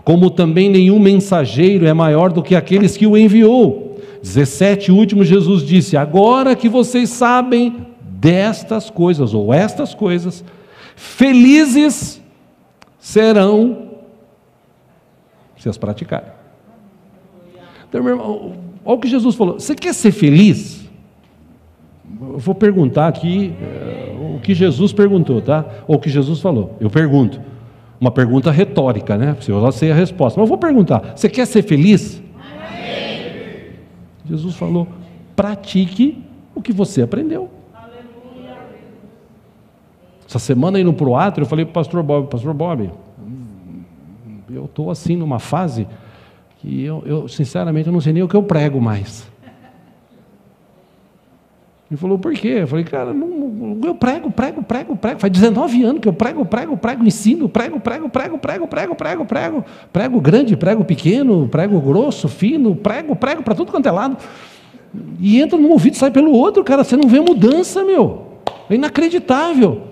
Speaker 2: como também nenhum mensageiro é maior do que aqueles que o enviou. 17, último, Jesus disse: agora que vocês sabem destas coisas, ou estas coisas, felizes serão se as praticarem. Então, meu irmão, olha o que Jesus falou. Você quer ser feliz? Eu vou perguntar aqui o que Jesus perguntou, tá? Ou o que Jesus falou. Eu pergunto. Uma pergunta retórica, né? Eu já sei a resposta. Mas eu vou perguntar. Você quer ser feliz? Amém. Jesus falou: pratique o que você aprendeu. Aleluia. Essa semana indo para o átrio, eu falei para o pastor Bob, eu estou assim numa fase que eu sinceramente eu não sei nem o que eu prego mais. Ele falou: por quê? Eu falei: cara, eu prego. Faz 19 anos que eu prego, ensino, prego grande, prego pequeno, prego grosso, fino, prego para tudo quanto é lado. E entra num ouvido e sai pelo outro, cara. Você não vê mudança, meu. É inacreditável.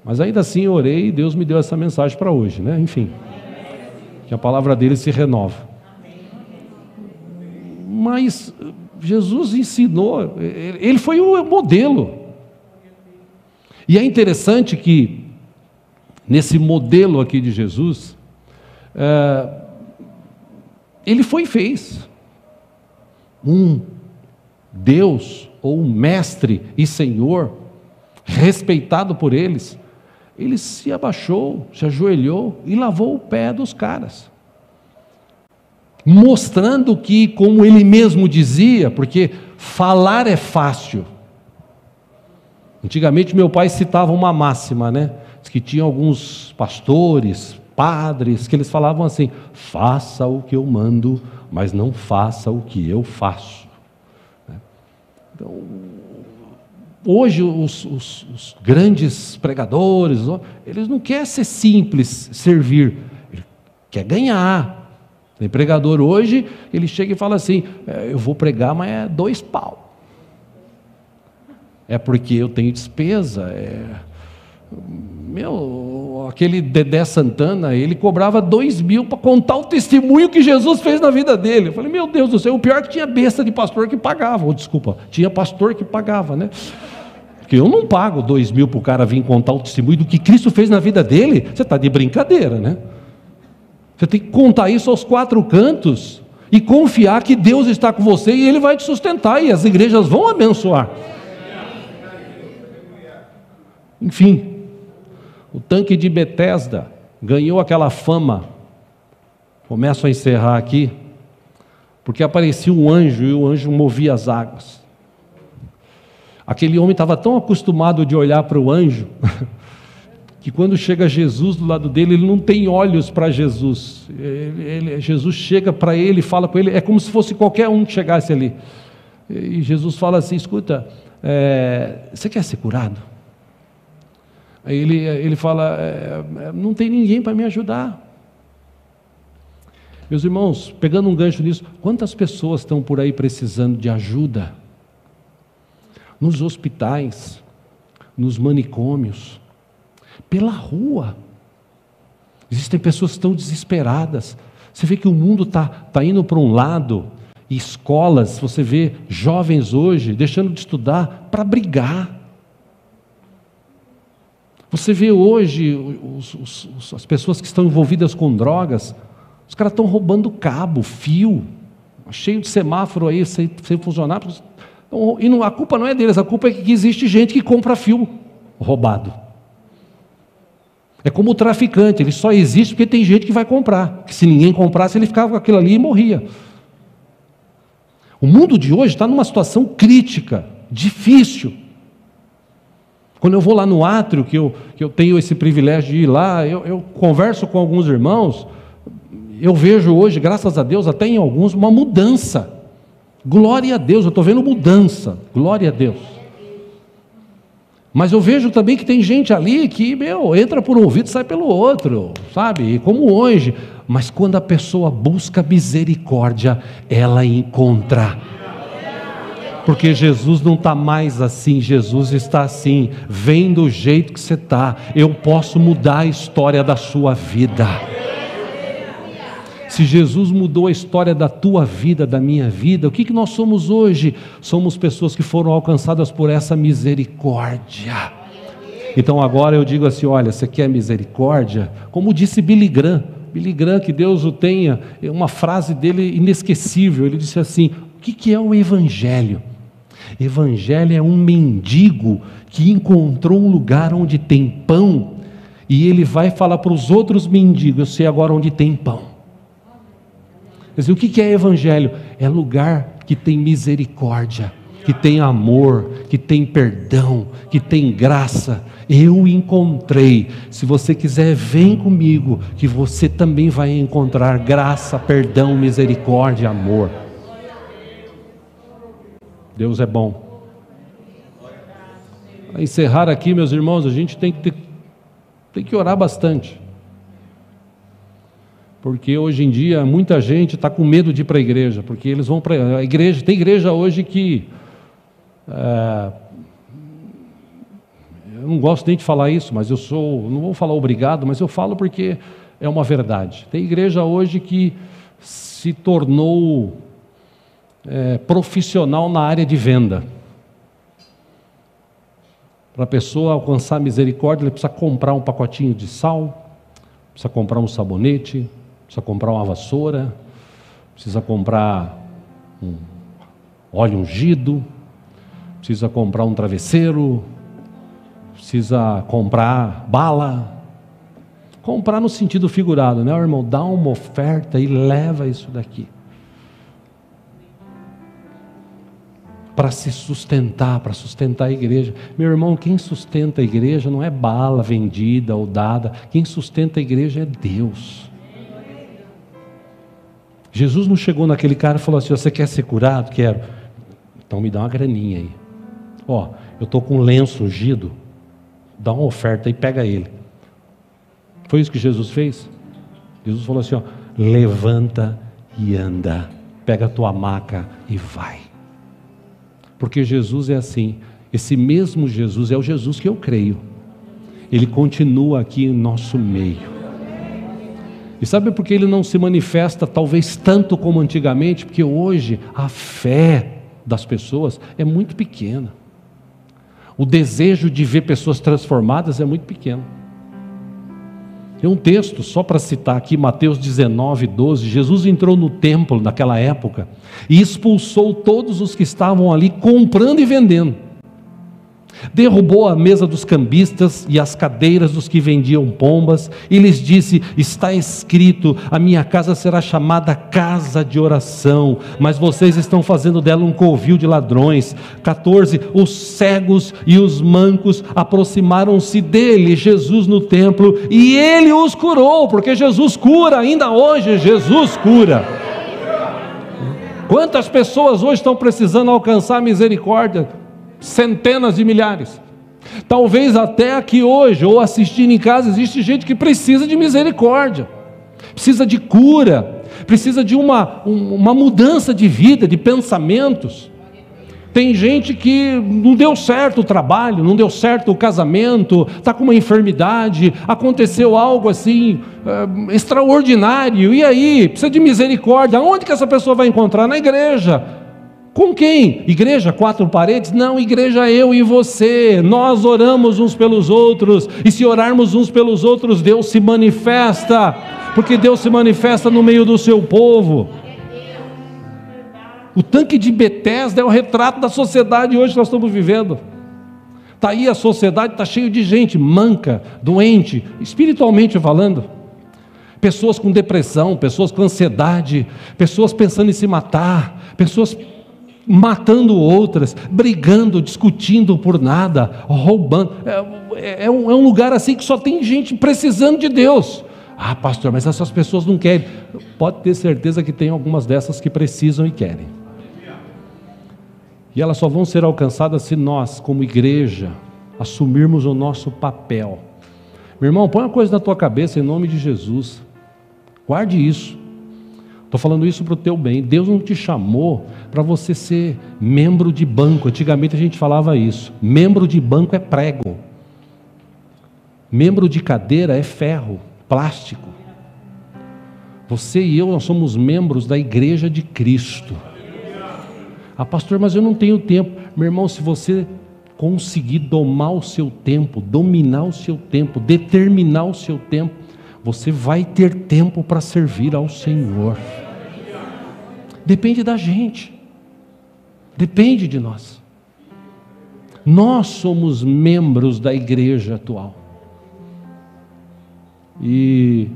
Speaker 2: Mas ainda assim eu orei e Deus me deu essa mensagem para hoje, né? Enfim, que a palavra dele se renova. Mas Jesus ensinou, ele foi o modelo. E é interessante que nesse modelo aqui de Jesus, ele foi e fez. Um Deus, ou um mestre e senhor, respeitado por eles, ele se abaixou, se ajoelhou e lavou o pé dos caras, mostrando que, como ele mesmo dizia, porque falar é fácil. Antigamente meu pai citava uma máxima, né? Diz que tinha alguns pastores, padres, que eles falavam assim: faça o que eu mando, mas não faça o que eu faço. Então, hoje os grandes pregadores, eles não querem ser simples, servir, ele quer ganhar. Tem pregador hoje, ele chega e fala assim: eu vou pregar, mas é 2 pau. É porque eu tenho despesa. Aquele Dedé Santana, ele cobrava 2.000 para contar o testemunho que Jesus fez na vida dele. Eu falei: meu Deus do céu, o pior é que tinha besta de pastor que pagava. Tinha pastor que pagava, né? Porque eu não pago 2.000 para o cara vir contar o testemunho do que Cristo fez na vida dele. Você está de brincadeira, né? Você tem que contar isso aos 4 cantos e confiar que Deus está com você e Ele vai te sustentar e as igrejas vão abençoar. Enfim, o tanque de Betesda ganhou aquela fama. Começo a encerrar aqui, porque aparecia um anjo e o anjo movia as águas. Aquele homem estava tão acostumado de olhar para o anjo que quando chega Jesus do lado dele, ele não tem olhos para Jesus. Jesus chega para ele, fala com ele, é como se fosse qualquer um que chegasse ali. E Jesus fala assim: escuta, você quer ser curado? Aí ele fala: não tem ninguém para me ajudar. Meus irmãos, pegando um gancho nisso, quantas pessoas estão por aí precisando de ajuda? Nos hospitais, nos manicômios, pela rua. Existem pessoas que estão desesperadas. Você vê que o mundo está indo para um lado, e escolas, você vê jovens hoje deixando de estudar para brigar. Você vê hoje as pessoas que estão envolvidas com drogas, os caras estão roubando cabo, fio, cheio de semáforo aí sem funcionar. E a culpa não é deles, a culpa é que existe gente que compra fio roubado. É como o traficante, ele só existe porque tem gente que vai comprar, que se ninguém comprasse ele ficava com aquilo ali e morria. O mundo de hoje está numa situação crítica, difícil. Quando eu vou lá no átrio, que eu tenho esse privilégio de ir lá, eu converso com alguns irmãos, eu vejo hoje, graças a Deus, até em alguns, uma mudança. Glória a Deus, eu estou vendo mudança, glória a Deus. Mas eu vejo também que tem gente ali que, entra por um ouvido e sai pelo outro, sabe? Como hoje. Mas quando a pessoa busca misericórdia, ela encontra. Porque Jesus não está mais assim, Jesus está assim. Vem do jeito que você está, eu posso mudar a história da sua vida. Se Jesus mudou a história da tua vida, da minha vida, o que nós somos hoje? Somos pessoas que foram alcançadas por essa misericórdia. Então agora eu digo assim, olha, você quer misericórdia? Como disse Billy Graham, que Deus o tenha, uma frase dele inesquecível, ele disse assim, o que é o Evangelho? Evangelho é um mendigo que encontrou um lugar onde tem pão, e ele vai falar para os outros mendigos, eu sei agora onde tem pão. Quer dizer, o que é Evangelho? É lugar que tem misericórdia, que tem amor, que tem perdão, que tem graça. Eu encontrei. Se você quiser, vem comigo, que você também vai encontrar graça, perdão, misericórdia, amor. Deus é bom. Para encerrar aqui, meus irmãos, a gente tem que orar bastante. Porque hoje em dia muita gente está com medo de ir para a igreja, porque eles vão para a igreja. Tem igreja hoje que eu não gosto nem de falar isso, mas não vou falar obrigado, mas eu falo porque é uma verdade. Tem igreja hoje que se tornou profissional na área de venda. Para a pessoa alcançar misericórdia, ele precisa comprar um pacotinho de sal, precisa comprar um sabonete, precisa comprar uma vassoura, precisa comprar um óleo ungido, precisa comprar um travesseiro, precisa comprar bala. Comprar no sentido figurado, né, irmão? Dá uma oferta e leva isso daqui. Para se sustentar, para sustentar a igreja. Meu irmão, quem sustenta a igreja não é bala vendida ou dada. Quem sustenta a igreja é Deus. Jesus não chegou naquele cara e falou assim, você quer ser curado? Quero. Então me dá uma graninha aí. Ó, eu estou com um lenço ungido, dá uma oferta e pega ele. Foi isso que Jesus fez? Jesus falou assim, ó, levanta e anda, pega a tua maca e vai. Porque Jesus é assim, esse mesmo Jesus é o Jesus que eu creio. Ele continua aqui em nosso meio. E sabe por que ele não se manifesta talvez tanto como antigamente? Porque hoje a fé das pessoas é muito pequena. O desejo de ver pessoas transformadas é muito pequeno. Tem um texto, só para citar aqui, Mateus 19, 12. Jesus entrou no templo naquela época e expulsou todos os que estavam ali comprando e vendendo. Derrubou a mesa dos cambistas e as cadeiras dos que vendiam pombas e lhes disse, está escrito, a minha casa será chamada casa de oração, mas vocês estão fazendo dela um covil de ladrões. 14, os cegos e os mancos aproximaram-se dele, Jesus no templo, e ele os curou, porque Jesus cura, ainda hoje Jesus cura. Quantas pessoas hoje estão precisando alcançar misericórdia? Centenas de milhares. Talvez até aqui hoje, ou assistindo em casa, existe gente que precisa de misericórdia, precisa de cura, precisa de uma mudança de vida, de pensamentos. Tem gente que não deu certo o trabalho, não deu certo o casamento, está com uma enfermidade, aconteceu algo assim extraordinário, e aí, precisa de misericórdia. Onde que essa pessoa vai encontrar? Na igreja. Com quem? Igreja, 4 paredes? Não, igreja eu e você. Nós oramos uns pelos outros, e se orarmos uns pelos outros, Deus se manifesta, porque Deus se manifesta no meio do seu povo. O tanque de Betesda é o retrato da sociedade hoje que nós estamos vivendo. Está aí a sociedade, está cheio de gente manca, doente, espiritualmente falando. Pessoas com depressão, pessoas com ansiedade, pessoas pensando em se matar, pessoas matando outras, brigando, discutindo por nada, roubando. É um lugar assim que só tem gente precisando de Deus. Ah, pastor, mas essas pessoas não querem. Pode ter certeza que tem algumas dessas que precisam e querem. E elas só vão ser alcançadas se nós, como igreja, assumirmos o nosso papel. Meu irmão, põe uma coisa na tua cabeça em nome de Jesus. Guarde isso. Estou falando isso para o teu bem. Deus não te chamou para você ser membro de banco. Antigamente a gente falava isso. Membro de banco é prego. Membro de cadeira é ferro, plástico. Você e eu, nós somos membros da igreja de Cristo. Ah, pastor, mas eu não tenho tempo. Meu irmão, se você conseguir domar o seu tempo, dominar o seu tempo, determinar o seu tempo, você vai ter tempo para servir ao Senhor. Depende da gente. Depende de nós. Nós somos membros da igreja atual. E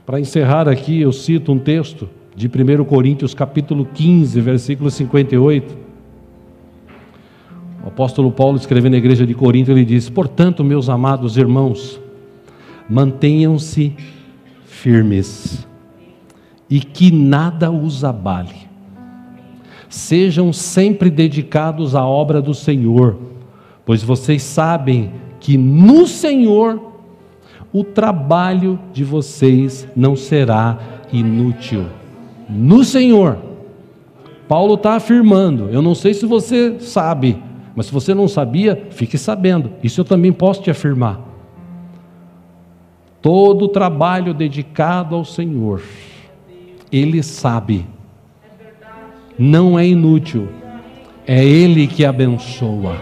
Speaker 2: para encerrar aqui, eu cito um texto de 1 Coríntios capítulo 15, versículo 58. O apóstolo Paulo, escrevendo na igreja de Corinto, ele diz: portanto, meus amados irmãos, mantenham-se firmes e que nada os abale. Sejam sempre dedicados à obra do Senhor, pois vocês sabem que no Senhor o trabalho de vocês não será inútil. No Senhor. Paulo está afirmando. Eu não sei se você sabe, mas se você não sabia, fique sabendo. Isso eu também posso te afirmar. Todo trabalho dedicado ao Senhor, Ele sabe, não é inútil, é Ele que abençoa.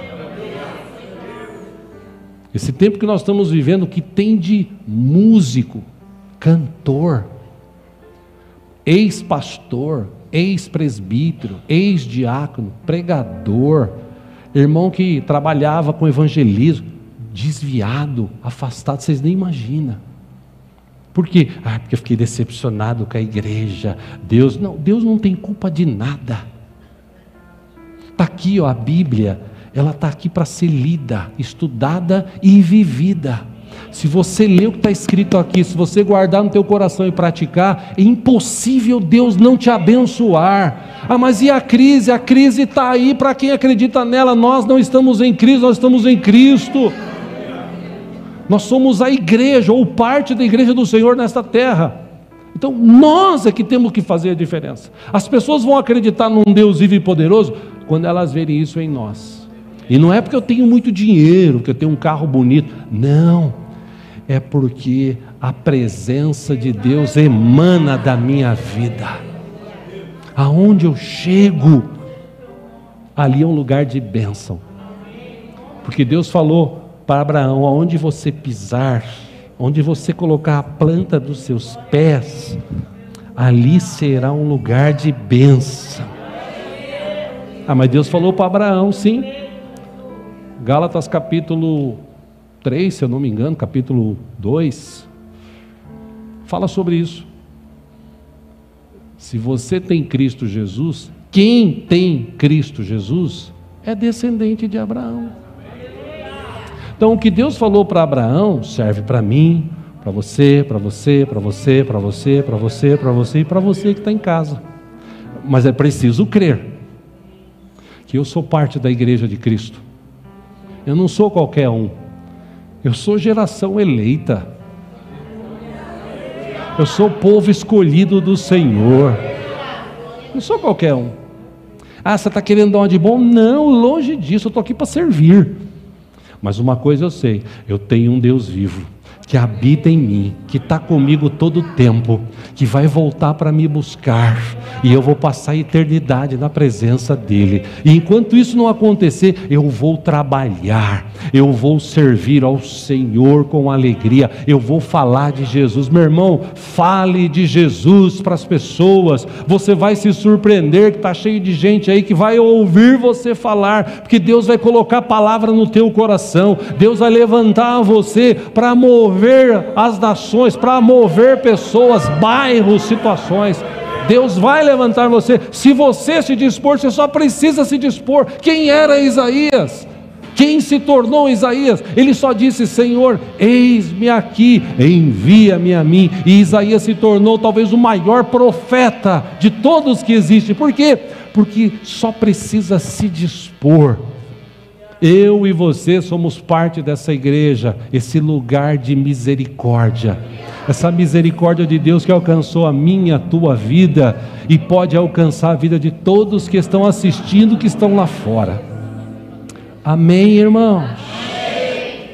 Speaker 2: Esse tempo que nós estamos vivendo, que tem de músico, cantor, ex-pastor, ex-presbítero, ex-diácono, pregador, irmão que trabalhava com evangelismo, desviado, afastado, vocês nem imaginam. Por quê? Porque eu fiquei decepcionado com a igreja. Deus não tem culpa de nada. Está aqui, ó, a Bíblia, ela está aqui para ser lida, estudada e vivida. Se você ler o que está escrito aqui, se você guardar no teu coração e praticar, é impossível Deus não te abençoar. Ah, mas e a crise? A crise está aí para quem acredita nela. Nós não estamos em crise, nós estamos em Cristo. Nós somos a igreja, ou parte da igreja do Senhor nesta terra. Então nós é que temos que fazer a diferença. As pessoas vão acreditar num Deus vivo e poderoso quando elas verem isso em nós. E não é porque eu tenho muito dinheiro, porque eu tenho um carro bonito. Não, é porque a presença de Deus emana da minha vida. Aonde eu chego, ali é um lugar de bênção. Porque Deus falou para Abraão: aonde você pisar, onde você colocar a planta dos seus pés, ali será um lugar de bênção. Ah, mas Deus falou para Abraão, sim. Gálatas capítulo 3, se eu não me engano, capítulo 2, fala sobre isso. Se você tem Cristo Jesus, quem tem Cristo Jesus é descendente de Abraão. Então o que Deus falou para Abraão serve para mim, para você, para você, para você, para você, para você, para você e para você que está em casa. Mas é preciso crer que eu sou parte da igreja de Cristo. Eu não sou qualquer um. Eu sou geração eleita. Eu sou o povo escolhido do Senhor. Não sou qualquer um. Ah, você está querendo dar uma de bom? Não, longe disso, eu estou aqui para servir. Mas uma coisa eu sei, eu tenho um Deus vivo, que habita em mim, que está comigo todo o tempo, que vai voltar para me buscar, e eu vou passar a eternidade na presença dEle. E enquanto isso não acontecer, eu vou trabalhar, eu vou servir ao Senhor com alegria, eu vou falar de Jesus. Meu irmão, fale de Jesus para as pessoas. Você vai se surpreender que está cheio de gente aí que vai ouvir você falar, porque Deus vai colocar a palavra no teu coração. Deus vai levantar você para mover as nações, para mover pessoas, bairros, situações.
Speaker 1: Deus vai levantar você. Se você se dispor, você só precisa se dispor. Quem era Isaías? Quem se tornou Isaías? Ele só disse: Senhor, eis-me aqui, envia-me a mim. E Isaías se tornou talvez o maior profeta de todos que existem. Por quê? Porque só precisa se dispor. Eu e você somos parte dessa igreja, esse lugar de misericórdia. Essa misericórdia de Deus que alcançou a minha, a tua vida, e pode alcançar a vida de todos que estão assistindo, que estão lá fora. Amém, irmãos? Amém.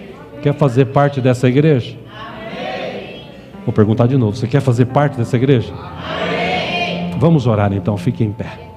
Speaker 1: Quer fazer parte dessa igreja? Amém. Vou perguntar de novo, você quer fazer parte dessa igreja? Amém. Vamos orar então, fique em pé.